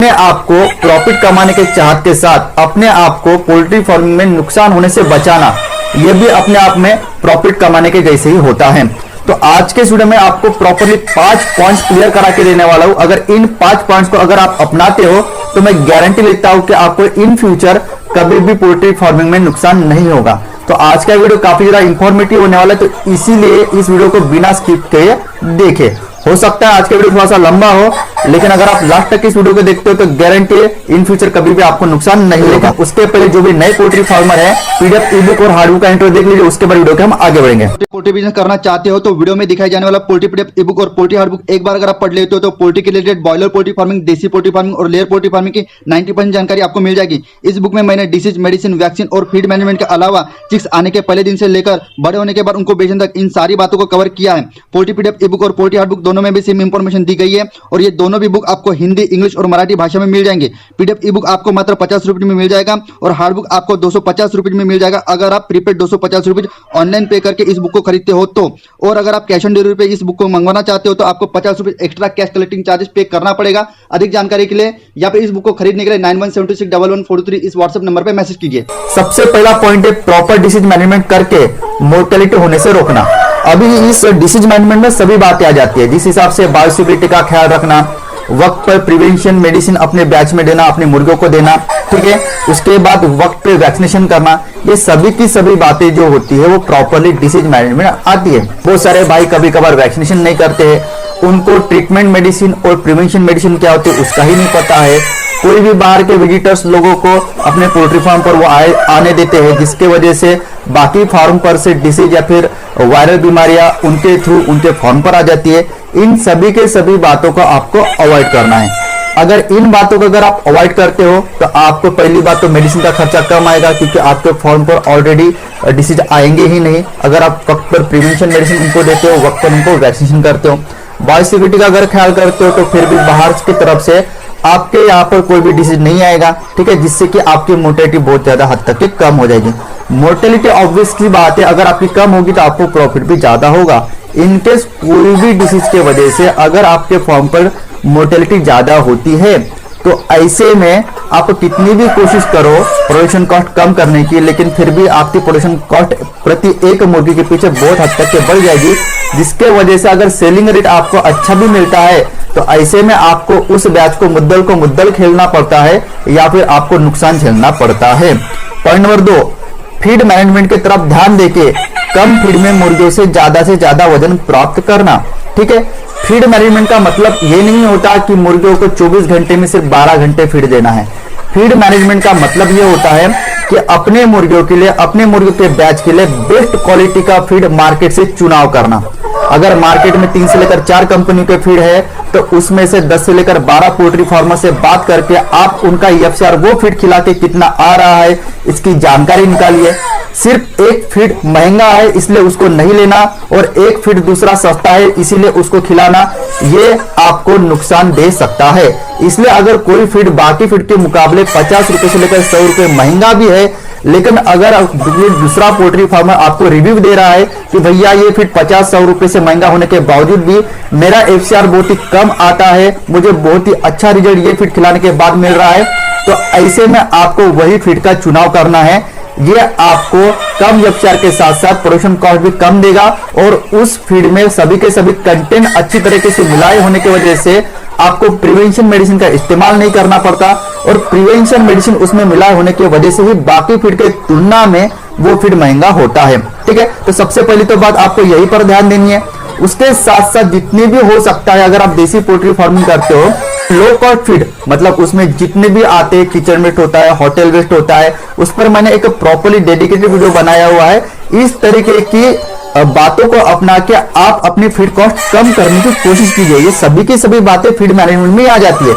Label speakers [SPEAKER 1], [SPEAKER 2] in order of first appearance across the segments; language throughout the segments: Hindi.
[SPEAKER 1] अपने आप को प्रॉफिट कमाने के चाहत के साथ अपने आप को पोल्ट्री फार्मिंग में नुकसान होने से बचाना, यह भी अपने आप में प्रॉफिट कमाने के जैसे ही होता है। तो आज के वीडियो में आपको प्रॉपर्ली 5 पॉइंट्स क्लियर करा के देने वाला हूं। अगर इन 5 पॉइंट्स को अगर आप अपनाते हो तो मैं गारंटी लेता हूं कि आपको इन फ्यूचर कभी भी पोल्ट्री फार्मिंग में नुकसान नहीं होगा। तो आज का वीडियो काफी ज्यादा इंफॉर्मेटिव होने वाला है, तो इसीलिए इस वीडियो को बिना स्किप किए देखें। हो सकता है आज का वीडियो थोड़ा सा लंबा हो, लेकिन अगर आप लास्ट तक इस वीडियो को देखते हो तो गारंटी है इन फ्यूचर कभी भी आपको नुकसान नहीं होगा। उसके पहले जो भी नए पोल्ट्री फार्मर है, पीडीएफ ई-बुक और हार्डबुक का इंट्रो देख लीजिए, उसके बाद वीडियो के हम आगे बढ़ेंगे।
[SPEAKER 2] पोल्ट्री बिजनेस करना चाहते हो तो वीडियो में दिखाई जाने वाला पोल्ट्री पीडीएफ ई-बुक और पोल्ट्री हार्डबुक एक बार अगर आप पढ़ लेते हो तो पोल्ट्री के रिलेटेड बॉयलर पोल्ट्री फार्मिंग, देसी पोल्ट्री फार्मिंग और लेयर पोल्ट्री फार्मिंग की 90% जानकारी आपको मिल जाएगी। इस बुक में मैंने डिसीज, मेडिसिन, वैक्सीन और फीड मैनेजमेंट के अलावा चिक्स आने के पहले दिन से लेकर बड़े होने के बाद उनको बेचने तक इन सारी बातों को कवर किया है। पोल्ट्री पीडीएफ ई-बुक और पोल्ट्री हार्डबुक दोनों में भी सेम इंफॉर्मेशन दी गई है और ये दोनों भी बुक आपको हिंदी, इंग्लिश और मराठी भाषा में मिल जाएंगे। पीडीएफ ई-बुक आपको मात्र 50 रुपए में मिल जाएगा और हार्ड बुक आपको 250 रुपए में मिल जाएगा अगर आप प्रीपेड 250 रुपए ऑनलाइन पे करके इस बुक को खरीदते हो तो। और अगर आप कैश ऑन डिलीवरी पे इस बुक को मंगवाना चाहते हो तो आपको 50 रुपए एक्स्ट्रा कैश कलेक्टिंग चार्जेस पे करना पड़ेगा। अधिक जानकारी के लिए या फिर इस बुक को खरीदने के लिए 91761143 इस व्हाट्सएप नंबर पे मैसेज कीजिए।
[SPEAKER 1] सबसे पहला पॉइंट है प्रॉपर डिसीज मैनेजमेंट करके मोर्टेलिटी होने से रोकना। अभी इस डिसीज मैनेजमेंट में सभी बातें आ जाती है, जिस हिसाब से बायोसिक्योरिटी का ख्याल रखना, वक्त पर प्रिवेंशन मेडिसिन अपने बैच में देना, अपने मुर्गियों को देना, ठीक है। उसके बाद वक्त पे वैक्सीनेशन करना, ये सभी की सभी बातें जो होती है वो प्रॉपरली डिसीज मैनेजमेंट आती है। बहुत सारे भाई कभी कभार वैक्सीनेशन नहीं करते हैं, उनको ट्रीटमेंट मेडिसिन और प्रिवेंशन मेडिसिन क्या होती है उसका ही नहीं पता है। कोई भी बाहर के विजिटर्स लोगों को अपने पोल्ट्री फार्म पर वो आने देते हैं, जिसके वजह से बाकी फार्म पर से डिसीज या फिर वायरल बीमारियां उनके थ्रू उनके फार्म पर आ जाती है। इन सभी के सभी बातों को आपको अवॉइड करना है। अगर इन बातों को अगर आप अवॉइड करते हो तो आपको पहली बात तो मेडिसिन का खर्चा कम आएगा, क्योंकि आपके फार्म पर ऑलरेडी डिसीज आएंगे ही नहीं। अगर आप वक्त पर प्रिवेंशन मेडिसिन उनको देते हो, वक्त पर उनको वैक्सीनेशन करते हो, बायोसिक्योरिटी का अगर ख्याल करते हो तो फिर भी बाहर की तरफ से आपके यहाँ पर कोई भी डिसीज नहीं आएगा, ठीक है, जिससे कि आपकी मोर्टेलिटी बहुत ज्यादा हद तक कम हो जाएगी। मोर्टेलिटी ऑब्वियस की बात है, अगर आपकी कम होगी तो आपको प्रॉफिट भी ज्यादा होगा। इनकेस कोई भी डिसीज के वजह से अगर आपके फार्म पर मोर्टेलिटी ज्यादा होती है तो ऐसे में आप कितनी भी कोशिश करो प्रोडक्शन कॉस्ट कम करने की, लेकिन फिर भी आपकी प्रोडक्शन कॉस्ट प्रति एक मुर्गी के पीछे बहुत हद तक के बढ़ जाएगी, जिसके वजह से अगर सेलिंग रेट आपको अच्छा भी मिलता है तो ऐसे में आपको उस बैच को मुद्दल खेलना पड़ता है या फिर आपको नुकसान झेलना पड़ता है। पॉइंट नंबर 2, फीड मैनेजमेंट की तरफ ध्यान देके कम फीड में मुर्गियों से ज्यादा वजन प्राप्त करना, ठीक है। फीड मैनेजमेंट का मतलब ये नहीं होता कि मुर्गियों को 24 घंटे में सिर्फ 12 घंटे फीड देना है। फीड मैनेजमेंट का मतलब ये होता है कि अपने मुर्गियों के लिए, अपने मुर्गियों के बैच के लिए बेस्ट क्वालिटी का फीड मार्केट से चुनाव करना। अगर मार्केट में 3 से लेकर 4 कंपनी के फीड है तो उसमें से 10 से लेकर 12 पोल्ट्री फार्मर से बात करके आप उनका एफसीआर वो फीड खिला के कितना आ रहा है इसकी जानकारी निकालिए। सिर्फ एक फीड महंगा है इसलिए उसको नहीं लेना और एक फीड दूसरा सस्ता है इसीलिए उसको खिलाना, ये आपको नुकसान दे सकता है। इसलिए अगर कोई फीड बाकी फीड के मुकाबले 50 रुपए से लेकर 100 रुपए महंगा भी है, लेकिन अगर दूसरा पोल्ट्री फार्मर आपको रिव्यू दे रहा है कि भैया ये फीड 50-100 रुपए से महंगा होने के बावजूद भी मेरा एफसीआर बहुत ही कम आता है, मुझे बहुत ही अच्छा रिजल्ट ये फीड खिलाने के बाद मिल रहा है, तो ऐसे में आपको वही फीड का चुनाव करना है। ये आपको कम एफसीआर के साथ साथ प्रोडक्शन कॉस्ट भी कम देगा और उस फीड में सभी के सभी कंटेंट अच्छी तरीके से मिलाए होने की वजह से आपको प्रिवेंशन मेडिसिन का इस्तेमाल नहीं करना पड़ता और प्रिवेंशन मेडिसिन उसमें मिलाए होने की वजह से ही बाकी फीड के तुलना में वो फीड महंगा होता है, ठीक है। तो सबसे पहली तो बात आपको यही पर ध्यान देनी है। उसके साथ साथ जितने भी हो सकता है, अगर आप देसी पोल्ट्री फार्मिंग करते हो, लो कॉस्ट फीड मतलब उसमें जितने भी आते हैं, किचन वेस्ट होता है, होटल वेस्ट होता है, उस पर मैंने एक प्रॉपर्ली डेडिकेटेड वीडियो बनाया हुआ है। इस तरीके की बातों को अपना के आप अपनी फीड कॉस्ट कम करने की कोशिश कीजिए। ये सभी की सभी बातें फीड मैनेजमेंट में आ जाती है।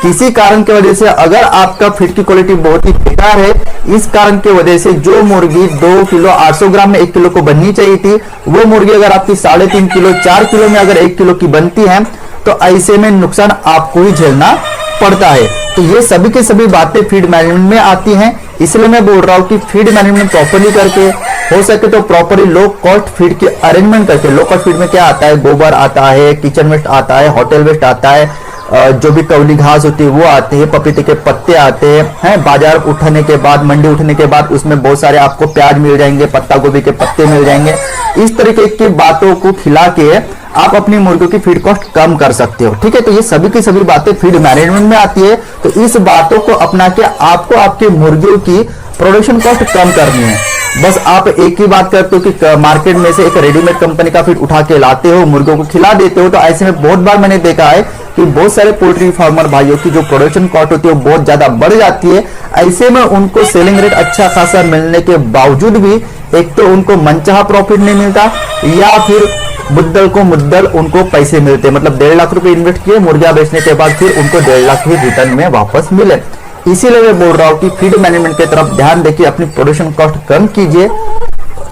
[SPEAKER 1] किसी कारण की वजह से अगर आपका फीड की क्वालिटी बहुत ही बेकार है, इस कारण की वजह से जो मुर्गी 2 किलो 800 ग्राम में 1 किलो को बननी चाहिए थी, वो मुर्गी अगर आपकी 3.5 किलो 4 किलो में अगर 1 किलो की बनती है तो ऐसे में नुकसान आपको ही झेलना पड़ता है। तो ये सभी की सभी बातें फीड मैनेजमेंट में आती हैं, इसलिए मैं बोल रहा हूँ कि फीड मैनेजमेंट प्रॉपर्ली करके, हो सके तो प्रॉपर्ली लो कॉस्ट फीड की अरेंजमेंट करके। लो कॉस्ट फीड में क्या आता है, गोबर आता है, किचन वेस्ट आता है, होटल वेस्ट आता है, जो भी कवली घास होती है वो आती है, पपीते के पत्ते आते हैं, बाजार उठने के बाद, मंडी उठने के बाद उसमें बहुत सारे आपको प्याज मिल जाएंगे, पत्ता गोभी के पत्ते मिल जाएंगे। इस तरीके की बातों को खिला के आप अपनी मुर्गियों की फीड कॉस्ट कम कर सकते हो। ठीक है, तो ये सभी की सभी बातें फीड मैनेजमेंट में आती है। तो इस बातों को अपना के आपको आपकी मुर्गियों की प्रोडक्शन कॉस्ट कम करनी है। बस आप एक ही बात करते हो कि मार्केट में से एक रेडीमेड कंपनी का फीड उठा के लाते हो, मुर्गियों को खिला देते हो। तो ऐसे में बहुत बार मैंने देखा है कि बहुत सारे पोल्ट्री फार्मर भाइयों की जो प्रोडक्शन कॉस्ट होती है वो बहुत ज्यादा बढ़ जाती है। ऐसे में उनको सेलिंग रेट अच्छा खासा मिलने के बावजूद भी एक तो उनको मनचाहा प्रॉफिट नहीं मिलता, या फिर मुद्दल को मुद्दल उनको पैसे मिलते, मतलब 1.5 लाख रुपए इन्वेस्ट किए, मुर्गियां बेचने के बाद फिर उनको 1.5 लाख ही रिटर्न में वापस मिले। इसीलिए मैं बोल रहा हूं कि फीड मैनेजमेंट की तरफ ध्यान देखिए, अपनी प्रोडक्शन कॉस्ट कम कीजिए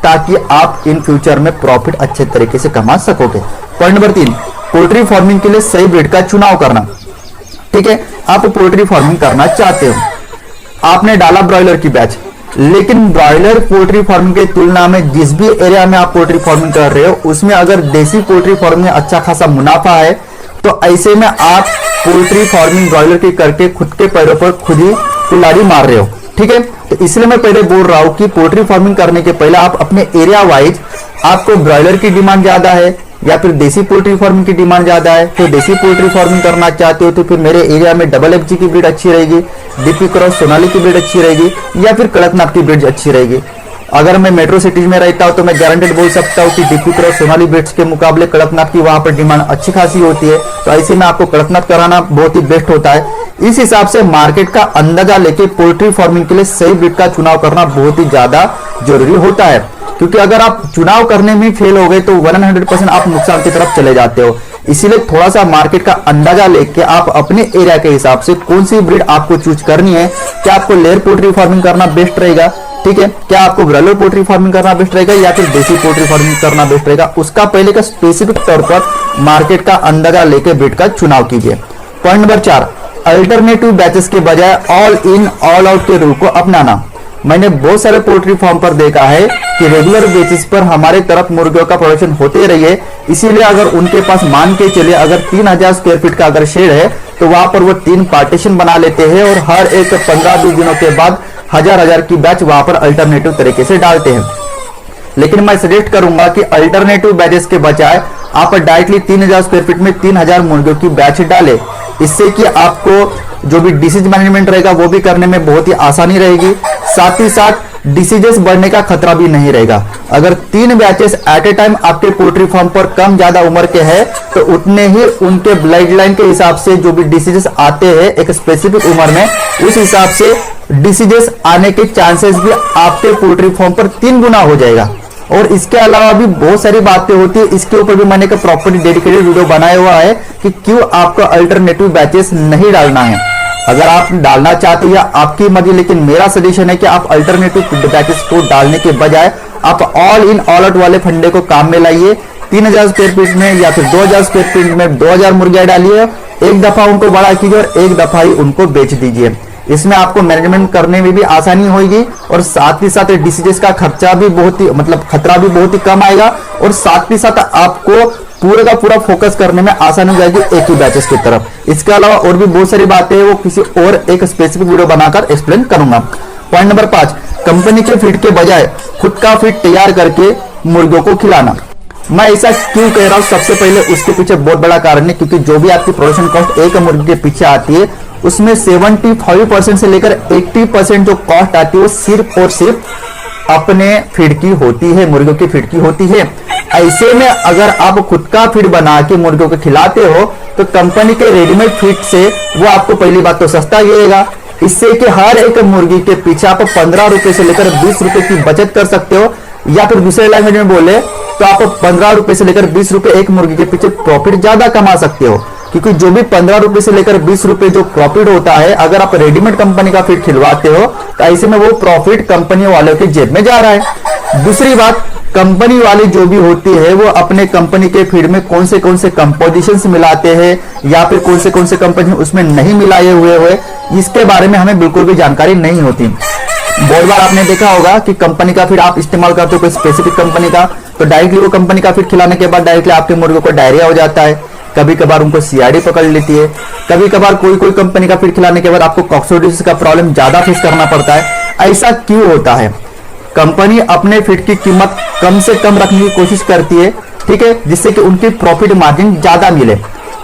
[SPEAKER 1] ताकि आप इन फ्यूचर में प्रॉफिट अच्छे तरीके से कमा सकोगे। पॉइंट नंबर 3, पोल्ट्री फार्मिंग के लिए सही ब्रीड का चुनाव करना। ठीक है, आप पोल्ट्री फार्मिंग करना चाहते हो, आपने डाला ब्रॉयलर की बैच, लेकिन ब्रॉयलर पोल्ट्री फार्मिंग की तुलना में जिस भी एरिया में आप पोल्ट्री फार्मिंग कर रहे हो उसमें अगर देसी पोल्ट्री फार्मिंग में अच्छा खासा मुनाफा है तो ऐसे में आप पोल्ट्री फार्मिंग ब्रॉयलर की करके खुद के पैरों पर खुद ही कुल्हाड़ी मार रहे हो। ठीक है, तो इसलिए मैं पहले बोल रहा हूं कि पोल्ट्री फार्मिंग करने के पहले आप अपने एरिया वाइज आपको ब्रॉयलर की डिमांड ज्यादा है या फिर देसी पोल्ट्री फार्मिंग की डिमांड ज्यादा है, तो देसी पोल्ट्री फार्मिंग करना चाहते हो तो फिर मेरे एरिया में डबल एफजी की ब्रीड अच्छी रहेगी, डीपी क्रॉस सोनाली की ब्रीड अच्छी रहेगी, या फिर कड़कनाथ की ब्रीड अच्छी रहेगी। अगर मैं मेट्रो सिटीज में रहता हूं तो मैं गारंटेड बोल सकता हूं कि डीपी क्रॉस सोनाली ब्रीड्स के मुकाबले कड़कनाथ की वहां पर डिमांड अच्छी खासी होती है। तो ऐसे में आपको कड़कनाथ कराना बहुत ही बेस्ट होता है। इस हिसाब से मार्केट का अंदाजा लेके पोल्ट्री फार्मिंग के लिए सही ब्रीड का चुनाव करना बहुत ही ज्यादा जरूरी होता है, क्योंकि अगर आप चुनाव करने में फेल हो गए तो 100% आप नुकसान की तरफ चले जाते हो। इसीलिए थोड़ा सा मार्केट का अंदाजा लेके आप अपने एरिया के हिसाब से कौन सी ब्रीड आपको चूज करनी है। क्या आपको लेयर पोल्ट्री फार्मिंग करना बेस्ट रहेगा, ठीक है, क्या आपको ब्रॉयलर पोल्ट्री फार्मिंग करना बेस्ट रहेगा या फिर देसी पोल्ट्री फार्मिंग करना बेस्ट रहेगा, उसका पहले का स्पेसिफिक तौर पर मार्केट का अंदाजा लेके ब्रीड का चुनाव कीजिए। पॉइंट नंबर 4, अल्टरनेटिव बैचेस के बजाय ऑल इन ऑल आउट के रूल को अपनाना। मैंने बहुत सारे पोल्ट्री फार्म पर देखा है कि रेगुलर बेसिस पर हमारे तरफ मुर्गियों का प्रोडक्शन होते रही है, इसीलिए अगर उनके पास मान के चलिए अगर 3000 स्क्वायर फीट का अगर शेड है तो वहां पर वो 3 पार्टीशन बना लेते हैं और हर एक 15-20 दिनों के बाद हजार की बैच वहां पर अल्टरनेटिव तरीके से डालते हैं। लेकिन मैं सजेस्ट करूंगा कि अल्टरनेटिव बैचेस के बजाय आप डायरेक्टली 3000 स्क्वायर फीट में 3000 मुर्गियों की बैच डालें। इससे कि आपको जो भी डिसीज मैनेजमेंट रहेगा वो भी करने में बहुत ही आसानी रहेगी, साथ ही साथ डिसीजेस बढ़ने का खतरा भी नहीं रहेगा। अगर 3 बैचेस एट ए टाइम आपके पोल्ट्री फार्म पर कम ज्यादा उम्र के हैं तो उतने ही उनके ब्लड लाइन के हिसाब से जो भी डिसीजेस आते हैं एक स्पेसिफिक उम्र में, उस हिसाब से डिसीजेस आने के चांसेस भी आपके पोल्ट्री फार्म पर 3 गुना हो जाएगा। और इसके अलावा भी बहुत सारी बातें होती है, इसके ऊपर भी मैंने एक प्रॉपर्ली डेडिकेटेड वीडियो बनाया हुआ है कि क्यों आपको अल्टरनेटिव बैचेस नहीं डालना है। अगर आप डालना चाहते हैं आपकी मर्जी, लेकिन मेरा सजेशन है कि आप अल्टरनेटिव बैचेस को डालने के बजाय आप ऑल इन ऑल आउट वाले फंडे को काम में लाइए। 3000 स्क्वायर फीट में या फिर 2000 स्क्वायर फीट में 2000 मुर्गियां डालिए, एक दफा उनको बड़ा कीजिए और एक दफा ही उनको बेच दीजिए। इसमें आपको मैनेजमेंट करने में भी आसानी होगी और साथ ही साथ डिसीजेस का खर्चा भी बहुत ही मतलब खतरा भी बहुत ही कम आएगा और साथ ही साथ आपको पूरे का पूरा फोकस करने में आसानी हो जाएगी एक ही बैचेस की तरफ। इसके अलावा और भी बहुत सारी बातें हैं, वो किसी और एक स्पेसिफिक वीडियो बनाकर एक्सप्लेन करूंगा। पॉइंट नंबर 5, कंपनी के फीड के बजाय खुद का फीड तैयार करके मुर्गियों को खिलाना। मैं ऐसा क्यों कह रहा हूं, सबसे पहले उसके पीछे बहुत बड़ा कारण है, क्योंकि जो भी आपकी प्रोडक्शन कॉस्ट एक मुर्गी के पीछे आती है उसमें 75% से लेकर 80% जो कॉस्ट आती है वो सिर्फ और सिर्फ अपने फीड की होती है, मुर्गियों की फीड की होती है। ऐसे में अगर आप खुद का फीड बना के मुर्गियों को खिलाते हो तो कंपनी के रेडीमेड फीड से वो आपको पहली बात तो सस्ता गिरेगा, इससे कि हर एक मुर्गी के पीछे आप 15 रुपए से लेकर 20 रुपए की बचत कर सकते हो, या फिर दूसरे लैंग्वेज में बोले तो आप 15 रुपए से लेकर 20 रुपए एक मुर्गी के पीछे प्रॉफिट ज्यादा कमा सकते हो। क्योंकि जो भी 15 रुपए से लेकर 20 रुपए जो प्रॉफिट होता है, अगर आप रेडीमेड कंपनी का फीड खिलवाते हो तो ऐसे में वो प्रॉफिट कंपनी वालों के जेब में जा रहा है। दूसरी बात, कंपनी वाली जो भी होती है वो अपने कंपनी के फीड में कौन से कंपोजिशंस मिलाते हैं या फिर कौन से कंपनी उसमें नहीं मिलाए हुए इसके बारे में हमें बिल्कुल भी जानकारी नहीं होती। बहुत बार आपने देखा होगा कि कंपनी का फीड आप इस्तेमाल करते हो कोई स्पेसिफिक कंपनी का, तो डायरेक्टली वो कंपनी का फीड खिलाने के बाद डायरेक्टली आपके मुर्गों को डायरिया हो जाता है, कभी कभार उनको सीआरडी पकड़ लेती है, कभी कभार कोई कंपनी का फीड खिलाने के बाद आपको कॉक्सिडियोसिस का प्रॉब्लम ज्यादा फेस करना पड़ता है। ऐसा क्यों होता है? कंपनी अपने फीड की कीमत कम से कम रखने की कोशिश करती है, ठीक है, जिससे कि उनकी प्रॉफिट मार्जिन ज्यादा मिले,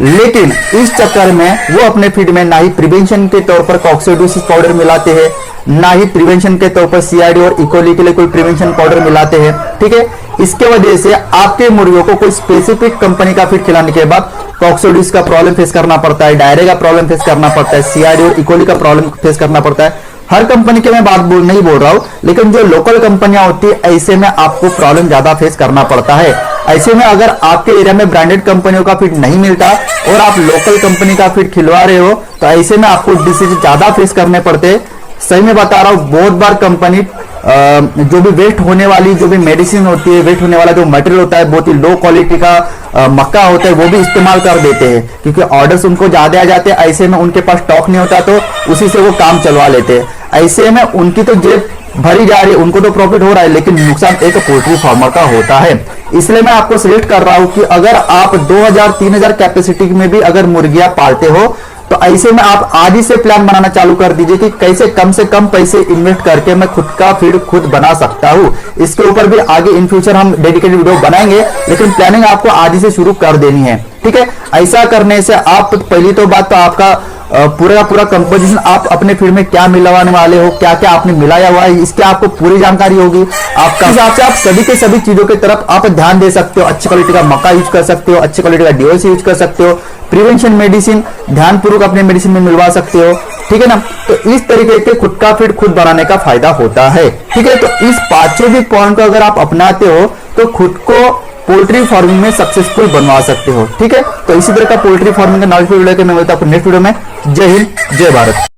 [SPEAKER 1] लेकिन इस चक्कर में वो अपने फीड में ना ही प्रिवेंशन के तौर पर कॉक्सिडियोसिस पाउडर मिलाते हैं, ना ही प्रिवेंशन के तौर पर सीआरडी और इकोली के लिए कोई प्रिवेंशन पाउडर मिलाते हैं, ठीक है। इसके वजह से आपके मुर्गियों को कोई स्पेसिफिक कंपनी का फीड खिलाने के बाद कॉक्सिडियोसिस का प्रॉब्लम फेस करना पड़ता है, डायरिया का प्रॉब्लम फेस करना पड़ता है, सीआरडी और इकोली का प्रॉब्लम फेस करना पड़ता है। हर कंपनी की मैं बात नहीं बोल रहा हूं, लेकिन जो लोकल कंपनियां होती है ऐसे में आपको प्रॉब्लम ज्यादा फेस करना पड़ता है। ऐसे में अगर आपके एरिया में ब्रांडेड कंपनियों का फीड नहीं मिलता और आप लोकल कंपनी का फीड खिलवा रहे हो, तो ऐसे में आपको डिसीज ज्यादा फेस करने पड़ते हैं। सही में बता रहा हूं, बहुत बार कंपनी जो भी वेस्ट होने वाली जो भी मेडिसिन होती है, वेस्ट होने वाला जो मटेरियल होता है, बहुत ही लो क्वालिटी का मक्का होता है, वो भी इस्तेमाल कर देते हैं, क्योंकि ऑर्डर्स उनको ज्यादा आ जाते हैं। ऐसे में उनके पास स्टॉक नहीं होता तो उसी से वो काम चलवा लेते हैं। ऐसे में उनकी तो जेब भरी जा रही है, उनको तो प्रॉफिट हो रहा है, लेकिन नुकसान एक पोल्ट्री फार्मर का होता है। इसलिए मैं आपको सजेस्ट कर रहा हूं कि अगर आप 2000-3000 कैपेसिटी में भी अगर मुर्गियां पालते हो, तो ऐसे में आप आज ही से प्लान बनाना चालू कर दीजिए कि कैसे कम से कम पैसे इन्वेस्ट करके मैं खुद का फीड खुद बना सकता हूं। इसके ऊपर भी आगे इन फ्यूचर हम डेडिकेटेड वीडियो बनाएंगे, लेकिन प्लानिंग आपको आज ही से शुरू कर देनी है, ठीक है। ऐसा करने से आप पहली तो बात तो आपका पूरा कंपोजिशन, आप अपने फीड में क्या मिलाने वाले हो, क्या क्या आपने मिलाया हुआ है, इसकी आपको पूरी जानकारी होगी। आपका हिसाब से आप सभी के सभी चीजों की तरफ आप ध्यान दे सकते हो। अच्छी क्वालिटी का मक्का यूज कर सकते हो, अच्छी क्वालिटी का डीओसी यूज कर सकते हो, प्रिवेंशन मेडिसिन ध्यानपूर्वक अपने मेडिसिन में मिलवा सकते हो, ठीक है ना। तो इस तरीके के खुद का फीड खुद बनाने का फायदा होता है, ठीक है। तो इस पांचों भी पॉइंट को अगर आप अपनाते हो तो खुद को पोल्ट्री फार्मिंग में सक्सेसफुल बनवा सकते हो, ठीक है। तो इसी तरह का पोल्ट्री फार्मिंग का नॉलेज वीडियो के मैं मिलता हूं नेक्स्ट वीडियो में। जय हिंद, जय भारत।